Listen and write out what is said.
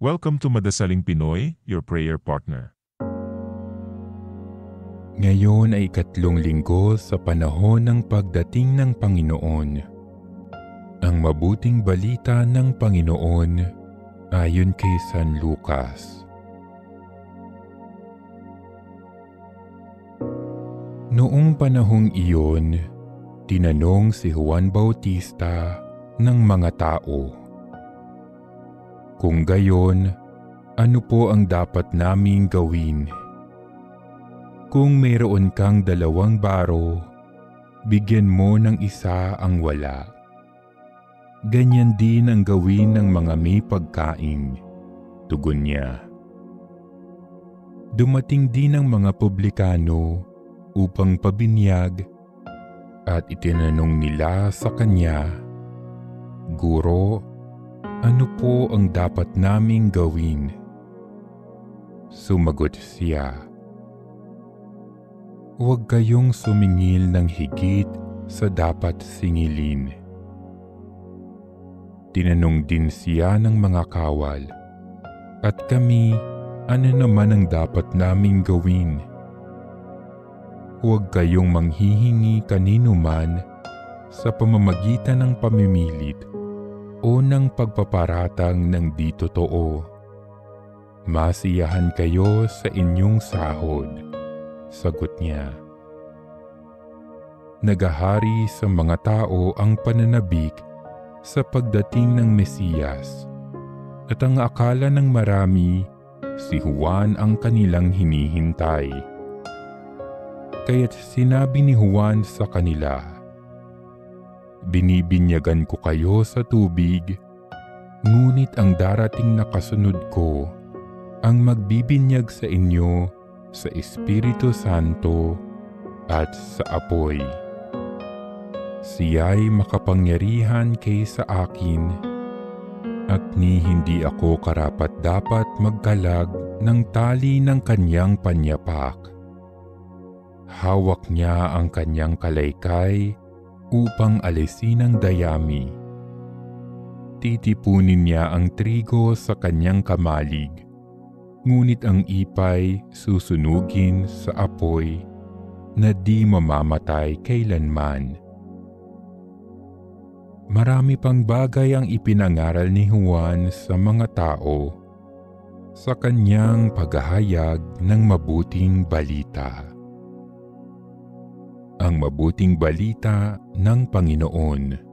Welcome to Madasaling Pinoy, your prayer partner. Ngayon ay ikatlong linggo sa panahon ng pagdating ng Panginoon. Ang mabuting balita ng Panginoon ayon kay San Lucas. Noong panahong iyon, tinanong si Juan Bautista ng mga tao, "Kung gayon, ano po ang dapat naming gawin? Kung mayroon kang 2 baro, bigyan mo ng isa ang wala. Ganyan din ang gawin ng mga may pagkain," tugon niya. Dumating din ang mga publikano upang pabinyag at itinanong nila sa kanya, "Guro, ano po ang dapat naming gawin?" Sumagot siya, "Huwag kayong sumingil ng higit sa dapat singilin." Tinanong din siya ng mga kawal, "At kami, ano naman ang dapat naming gawin?" Huwag kayong manghihingi kanino man sa pamamagitan ng pamimilit o ng pagpaparatang ng di totoo. Masiyahan kayo sa inyong sahod, sagot niya. Nagahari sa mga tao ang pananabik sa pagdating ng Mesiyas, at ang akala ng marami si Juan ang kanilang hinihintay. Kaya't sinabi ni Juan sa kanila, "Binibinyagan ko kayo sa tubig, ngunit ang darating na kasunod ko ang magbibinyag sa inyo sa Espiritu Santo at sa apoy. Siya'y makapangyarihan kaysa akin, at ni hindi ako karapat-dapat magkalag ng tali ng kanyang panyapak. Hawak niya ang kanyang kalaykay upang alisin ang dayami. Titipunin niya ang trigo sa kanyang kamalig, ngunit ang ipay susunugin sa apoy na di mamamatay kailanman." Marami pang bagay ang ipinangaral ni Juan sa mga tao sa kanyang paghahayag ng mabuting balita. Ang mabuting balita ng Panginoon.